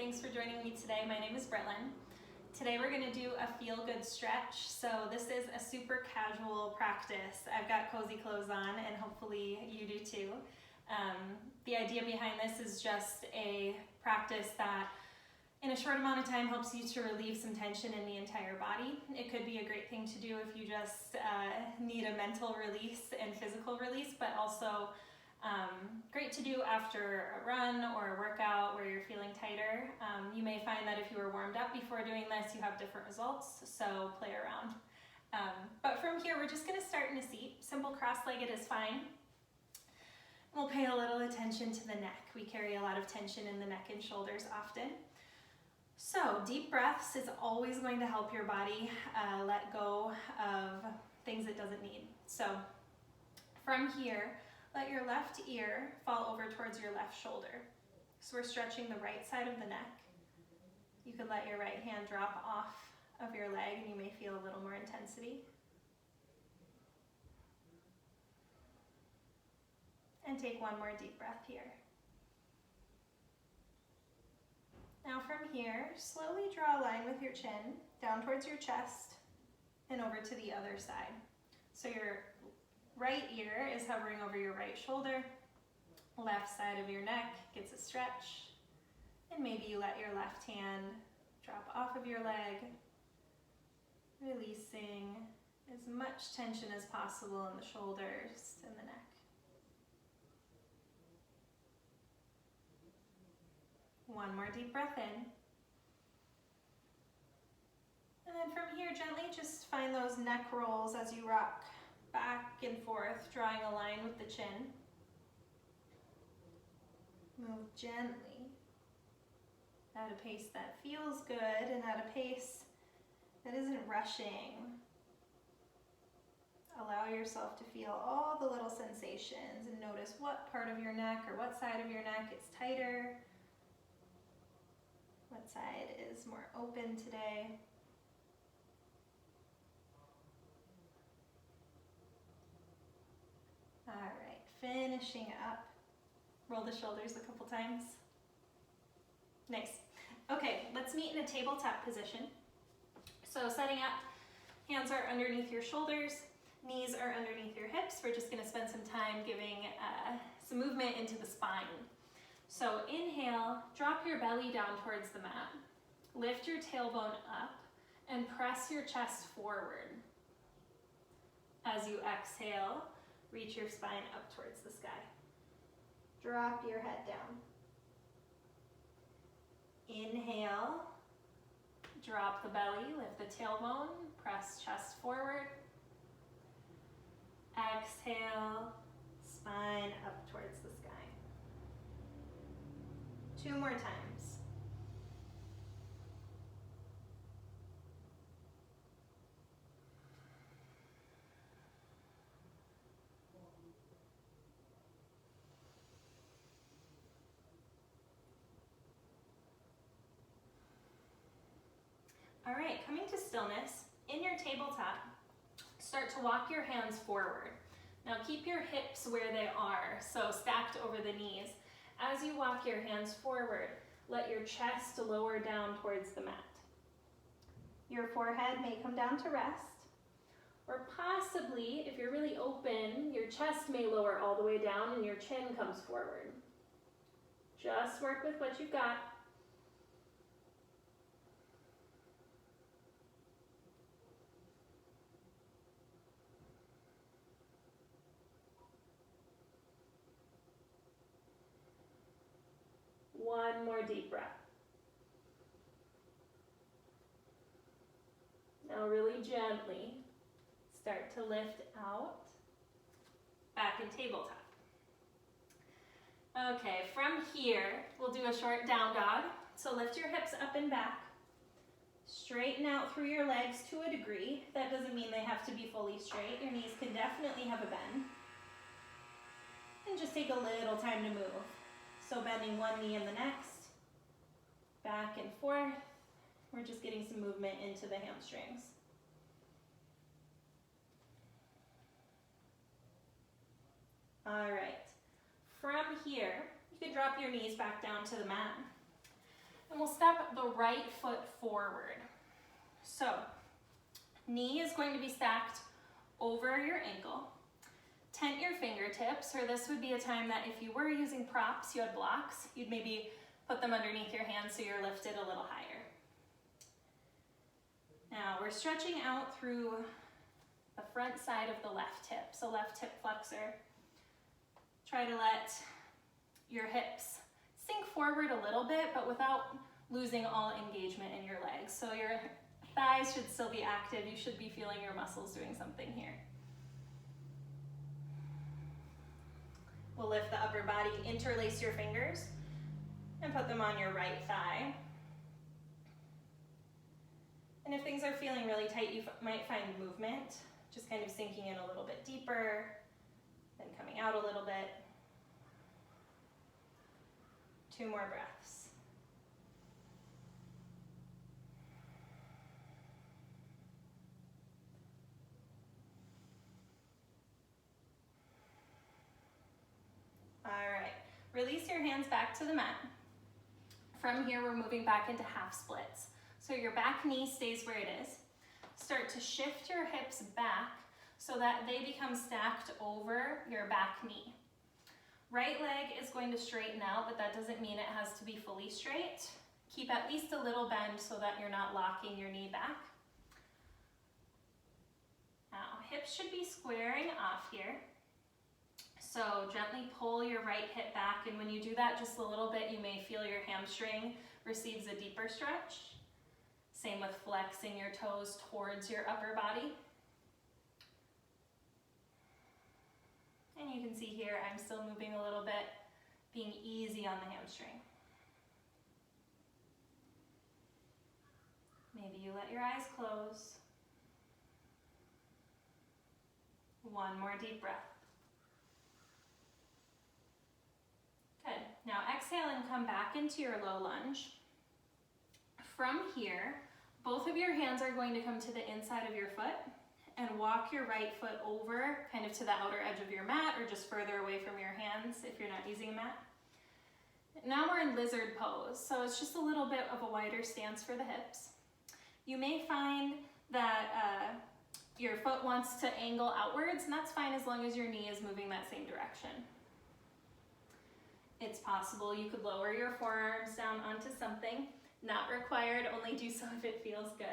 Thanks for joining me today. My name is Brittlyn. Today we're going to do a feel-good stretch. So this is a super casual practice. I've got cozy clothes on and hopefully you do too. The idea behind this is just a practice that in a short amount of time helps you to relieve some tension in the entire body. It could be a great thing to do if you just need a mental release and physical release, but also great to do after a run or a workout where you're feeling tighter. You may find that if you were warmed up before doing this, you have different results, so play around. But from here, we're just gonna start in a seat. Simple cross-legged is fine. We'll pay a little attention to the neck. We carry a lot of tension in the neck and shoulders often. So deep breaths is always going to help your body let go of things it doesn't need. So from here, let your left ear fall over towards your left shoulder. So we're stretching the right side of the neck. You can let your right hand drop off of your leg and you may feel a little more intensity. And take one more deep breath here. Now from here, slowly draw a line with your chin down towards your chest and over to the other side. So your right ear is hovering over your right shoulder, left side of your neck gets a stretch, and maybe you let your left hand drop off of your leg, releasing as much tension as possible in the shoulders and the neck. One more deep breath in. And then from here, gently just find those neck rolls as you rock back and forth, drawing a line with the chin. Move gently at a pace that feels good and at a pace that isn't rushing. Allow yourself to feel all the little sensations and notice what part of your neck or what side of your neck is tighter, what side is more open today. All right, finishing up. Roll the shoulders a couple times. Nice. Okay, let's meet in a tabletop position. So setting up, hands are underneath your shoulders, knees are underneath your hips. We're just gonna spend some time giving some movement into the spine. So inhale, drop your belly down towards the mat. Lift your tailbone up and press your chest forward. As you exhale, reach your spine up towards the sky. Drop your head down. Inhale, drop the belly, lift the tailbone, press chest forward. Exhale, spine up towards the sky. 2 more times. All right, coming to stillness, in your tabletop, start to walk your hands forward. Now keep your hips where they are, so stacked over the knees. As you walk your hands forward, let your chest lower down towards the mat. Your forehead may come down to rest, or possibly, if you're really open, your chest may lower all the way down and your chin comes forward. Just work with what you've got. One more deep breath. Now really gently start to lift out, back in tabletop. Okay, from here, we'll do a short down dog. So lift your hips up and back. Straighten out through your legs to a degree. That doesn't mean they have to be fully straight. Your knees can definitely have a bend. And just take a little time to move. So bending one knee and the next, back and forth. We're just getting some movement into the hamstrings. All right, from here, you can drop your knees back down to the mat. And we'll step the right foot forward. So, knee is going to be stacked over your ankle. Tent your fingertips, or this would be a time that if you were using props, you had blocks, you'd maybe put them underneath your hands so you're lifted a little higher. Now we're stretching out through the front side of the left hip, so left hip flexor. Try to let your hips sink forward a little bit, but without losing all engagement in your legs. So your thighs should still be active. You should be feeling your muscles doing something here. We'll lift the upper body, interlace your fingers, and put them on your right thigh. And if things are feeling really tight, you might find movement, just kind of sinking in a little bit deeper, then coming out a little bit. 2 more breaths. All right, release your hands back to the mat. From here, we're moving back into half splits. So your back knee stays where it is. Start to shift your hips back so that they become stacked over your back knee. Right leg is going to straighten out, but that doesn't mean it has to be fully straight. Keep at least a little bend so that you're not locking your knee back. Now, hips should be squaring off here. So gently pull your right hip back, and when you do that just a little bit, you may feel your hamstring receives a deeper stretch. Same with flexing your toes towards your upper body. And you can see here, I'm still moving a little bit, being easy on the hamstring. Maybe you let your eyes close. 1 more deep breath. Good. Now exhale and come back into your low lunge. From here, both of your hands are going to come to the inside of your foot and walk your right foot over kind of to the outer edge of your mat, or just further away from your hands if you're not using a mat. Now we're in lizard pose, so it's just a little bit of a wider stance for the hips. You may find that your foot wants to angle outwards, and that's fine as long as your knee is moving that same direction. It's possible you could lower your forearms down onto something. Not required, only do so if it feels good.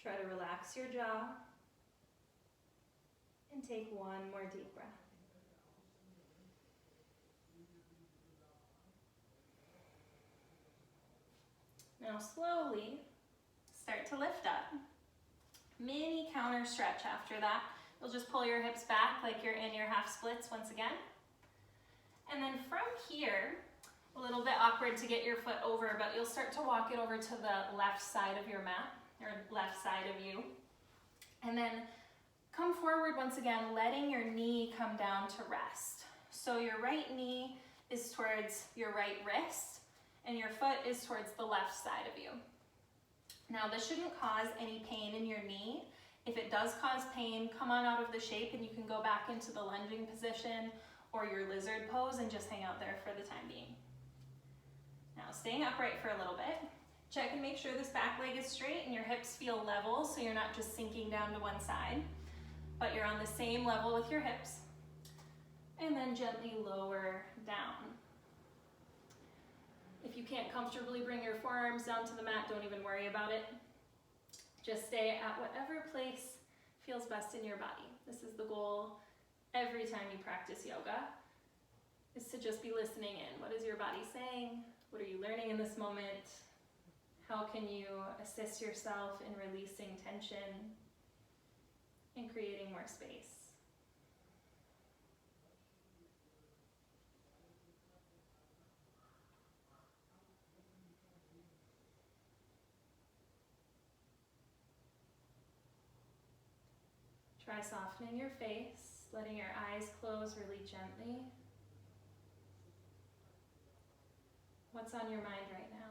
Try to relax your jaw and take 1 more deep breath. Now slowly start to lift up. Mini counter stretch after that. You'll just pull your hips back like you're in your half splits once again. And then from here, a little bit awkward to get your foot over, but you'll start to walk it over to the left side of your mat, or left side of you. And then come forward once again, letting your knee come down to rest. So your right knee is towards your right wrist, and your foot is towards the left side of you. Now this shouldn't cause any pain in your knee. If it does cause pain, come on out of the shape and you can go back into the lunging position or your lizard pose and just hang out there for the time being. Now staying upright for a little bit. Check and make sure this back leg is straight and your hips feel level, so you're not just sinking down to one side, but you're on the same level with your hips. And then gently lower down. If you can't comfortably bring your forearms down to the mat, don't even worry about it. Just stay at whatever place feels best in your body. This is the goal every time you practice yoga, is to just be listening in. What is your body saying? What are you learning in this moment? How can you assist yourself in releasing tension and creating more space? Try softening your face, letting your eyes close really gently. What's on your mind right now?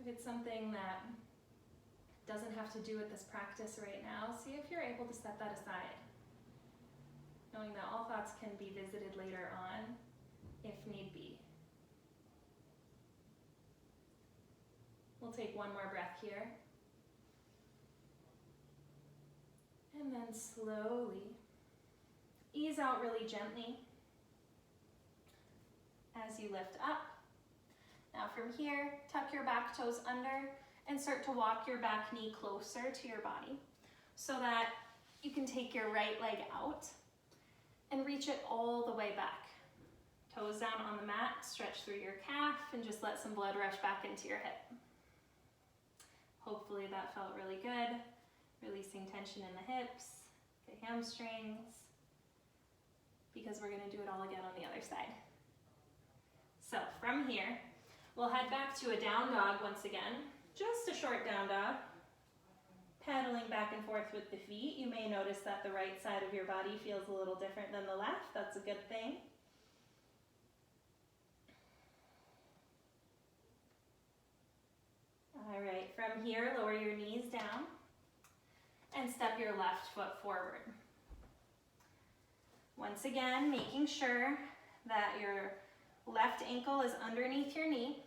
If it's something that doesn't have to do with this practice right now, see if you're able to set that aside, knowing that all thoughts can be visited later on if need be. We'll take one more breath here. And then slowly ease out really gently as you lift up. Now from here, tuck your back toes under and start to walk your back knee closer to your body so that you can take your right leg out and reach it all the way back. Toes down on the mat, stretch through your calf, and just let some blood rush back into your hip. Hopefully that felt really good. Releasing tension in the hips, the hamstrings, because we're gonna do it all again on the other side. So from here, we'll head back to a down dog once again, just a short down dog. Pedaling back and forth with the feet. You may notice that the right side of your body feels a little different than the left. That's a good thing. All right, from here, lower your knees down and step your left foot forward. Once again, making sure that your left ankle is underneath your knee.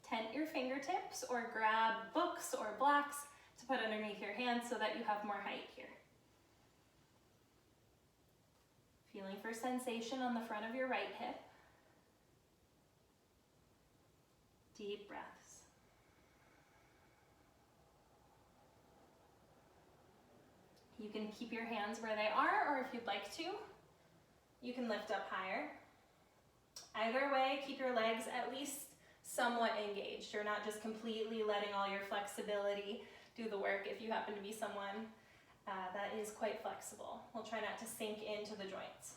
Tent your fingertips or grab books or blocks to put underneath your hands so that you have more height here. Feeling for sensation on the front of your right hip. Deep breaths. You can keep your hands where they are, or if you'd like to, you can lift up higher. Either way, keep your legs at least somewhat engaged. You're not just completely letting all your flexibility do the work if you happen to be someone that is quite flexible. We'll try not to sink into the joints.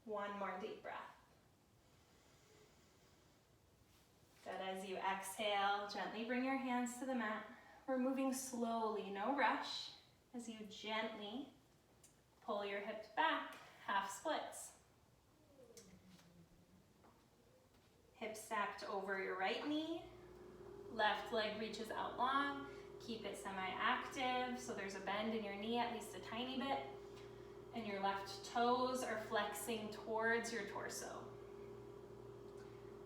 One more deep breath. Good, as you exhale, gently bring your hands to the mat. We're moving slowly, no rush, as you gently pull your hips back, half splits. Hips stacked over your right knee, left leg reaches out long, keep it semi-active, so there's a bend in your knee, at least a tiny bit, and your left toes are flexing towards your torso.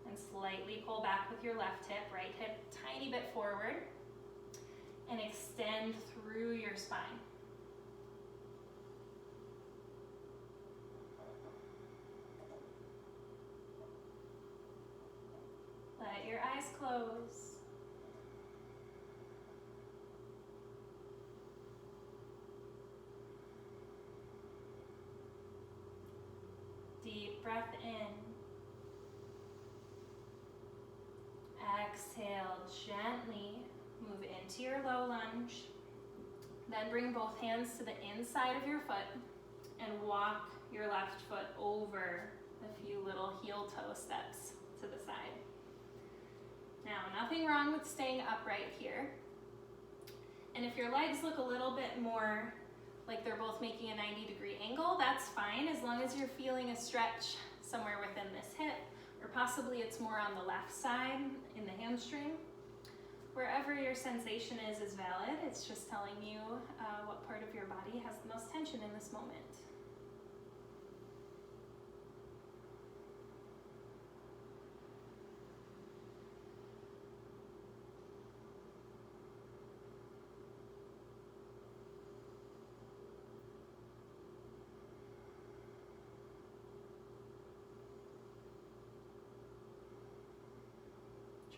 And slightly pull back with your left hip, right hip tiny bit forward, and extend through your spine. Let your eyes close. Deep breath in. Exhale, gently move into your low lunge. Then bring both hands to the inside of your foot and walk your left foot over a few little heel toe steps to the side. Now, nothing wrong with staying upright here. And if your legs look a little bit more like they're both making a 90-degree angle, that's fine, as long as you're feeling a stretch somewhere within this hip, or possibly it's more on the left side in the hamstring. Wherever your sensation is valid. It's just telling you what part of your body has the most tension in this moment.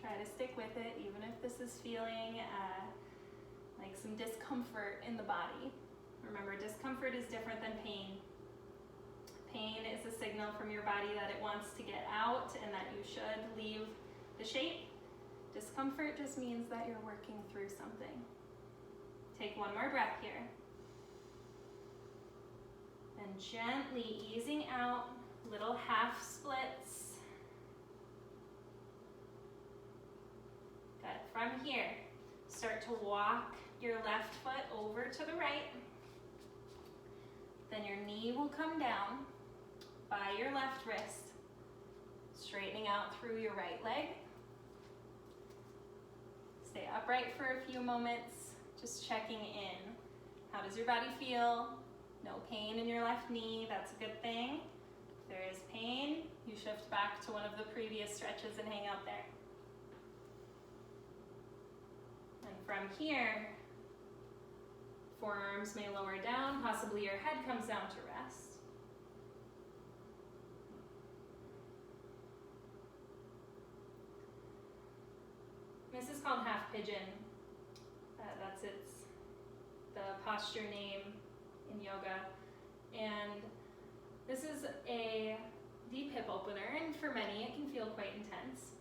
Try to stick with it, even if this is feeling like some discomfort in the body. Remember, discomfort is different than pain. Pain is a signal from your body that it wants to get out and that you should leave the shape. Discomfort just means that you're working through something. Take one more breath here. And gently easing out, little half splits. Good. From here, Start to walk your left foot over to the right. Then your knee will come down by your left wrist, straightening out through your right leg. Stay upright for a few moments, just checking in. How does your body feel? No pain in your left knee, that's a good thing. If there is pain, you shift back to one of the previous stretches and hang out there. And from here, forearms may lower down, possibly your head comes down to rest. This is called half pigeon. That's the posture name in yoga. And this is a deep hip opener, and for many it can feel quite intense.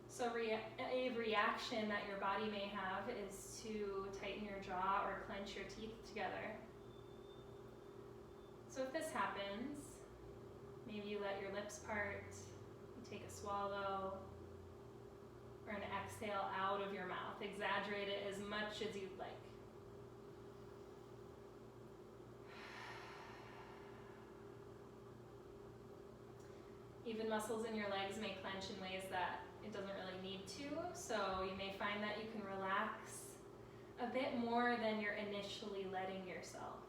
So a reaction that your body may have is to tighten your jaw or clench your teeth together. So if this happens, maybe you let your lips part, you take a swallow, or an exhale out of your mouth. Exaggerate it as much as you'd like. Even muscles in your legs may clench in ways that it doesn't really need to, so you may find that you can relax a bit more than you're initially letting yourself.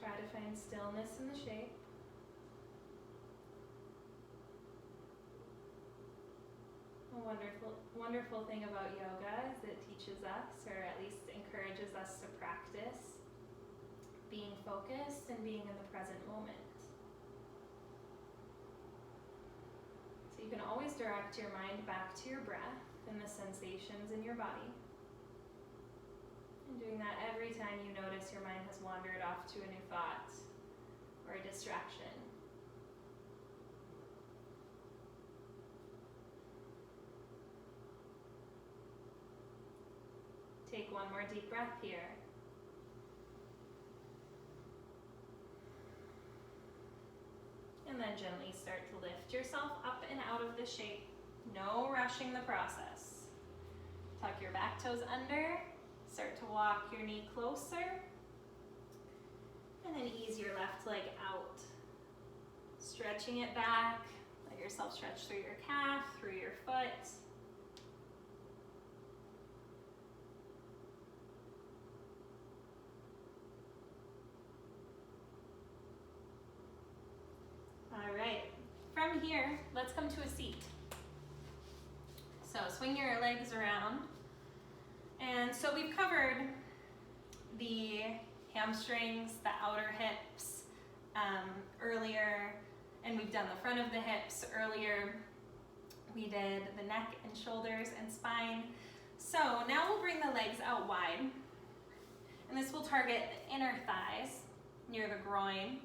Try to find stillness in the shape. A wonderful thing about yoga is it teaches us, or at least encourages us to practice being focused and being in the present moment. So you can always direct your mind back to your breath and the sensations in your body. And doing that every time you notice your mind has wandered off to a new thought or a distraction. Take one more deep breath here. And then gently start to lift yourself up and out of the shape. No rushing the process. Tuck your back toes under. Start to walk your knee closer. And then ease your left leg out. Stretching it back. Let yourself stretch through your calf, through your foot. All right, from here, let's come to a seat. So swing your legs around. And so we've covered the hamstrings, the outer hips earlier, and we've done the front of the hips earlier. We did the neck and shoulders and spine. So now we'll bring the legs out wide, and this will target the inner thighs near the groin.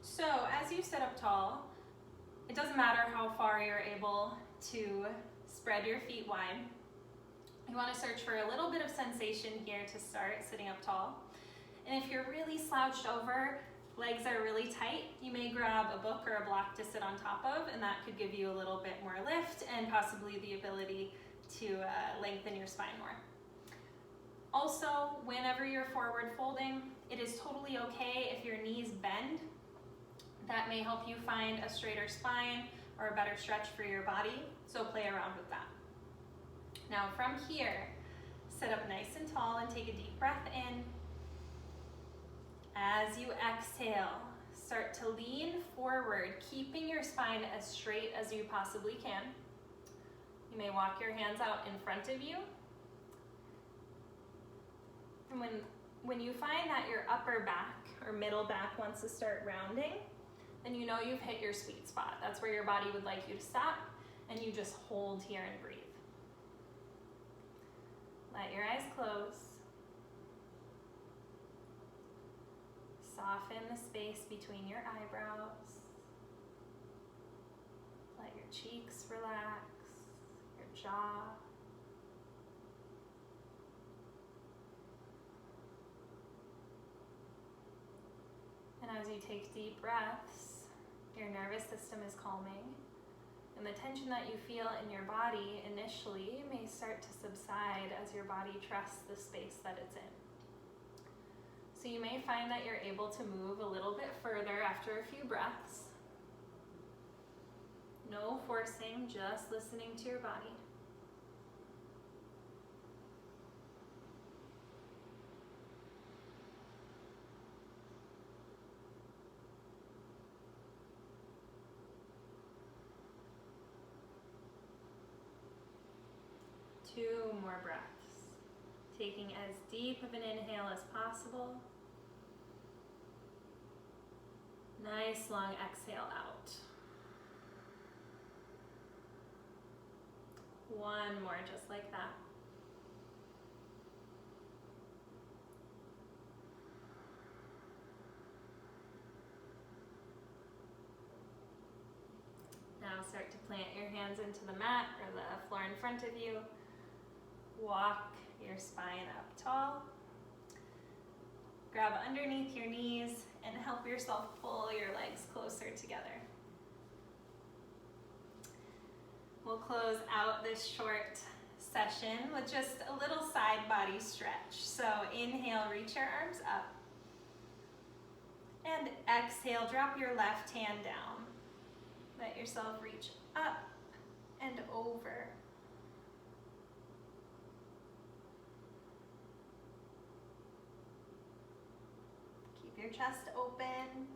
So as you sit up tall, it doesn't matter how far you're able to spread your feet wide. You want to search for a little bit of sensation here to start sitting up tall. And if you're really slouched over, legs are really tight, you may grab a book or a block to sit on top of, and that could give you a little bit more lift and possibly the ability to lengthen your spine more. Also, whenever you're forward folding, it is totally okay if your knees bend. That may help you find a straighter spine or a better stretch for your body, so play around with that. Now from here, sit up nice and tall and take a deep breath in. As you exhale, start to lean forward, keeping your spine as straight as you possibly can. You may walk your hands out in front of you. And when you find that your upper back or middle back wants to start rounding, then you know you've hit your sweet spot. That's where your body would like you to stop, and you just hold here and breathe. Let your eyes close. Soften the space between your eyebrows. Let your cheeks relax, your jaw. you take deep breaths, your nervous system is calming, and the tension that you feel in your body initially may start to subside as your body trusts the space that it's in. So you may find that you're able to move a little bit further after a few breaths. No forcing, just listening to your body. Two more breaths. Taking as deep of an inhale as possible. Nice long exhale out. One more just like that. Now start to plant your hands into the mat or the floor in front of you. Walk your spine up tall. Grab underneath your knees and help yourself pull your legs closer together. We'll close out this short session with just a little side body stretch. So inhale, reach your arms up. And exhale, drop your left hand down. Let yourself reach up and over. Keep your chest open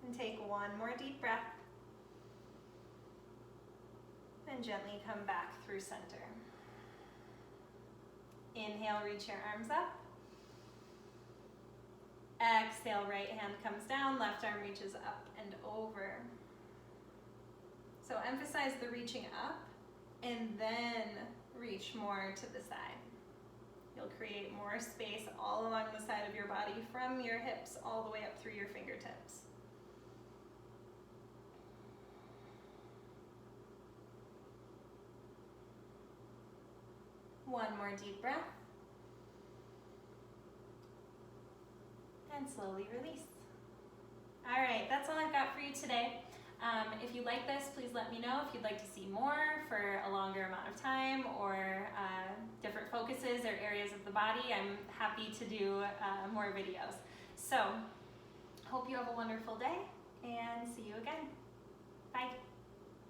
and take one more deep breath. And gently come back through center. Inhale, reach your arms up. Exhale, right hand comes down, left arm reaches up and over. So emphasize the reaching up and then reach more to the side. You'll create more space all along the side of your body from your hips all the way up through your fingertips. One more deep breath. And slowly release. All right, that's all I've got for you today. If you like this, please let me know if you'd like to see more for a longer amount of time or different focuses or areas of the body. I'm happy to do more videos. So, hope you have a wonderful day and see you again. Bye.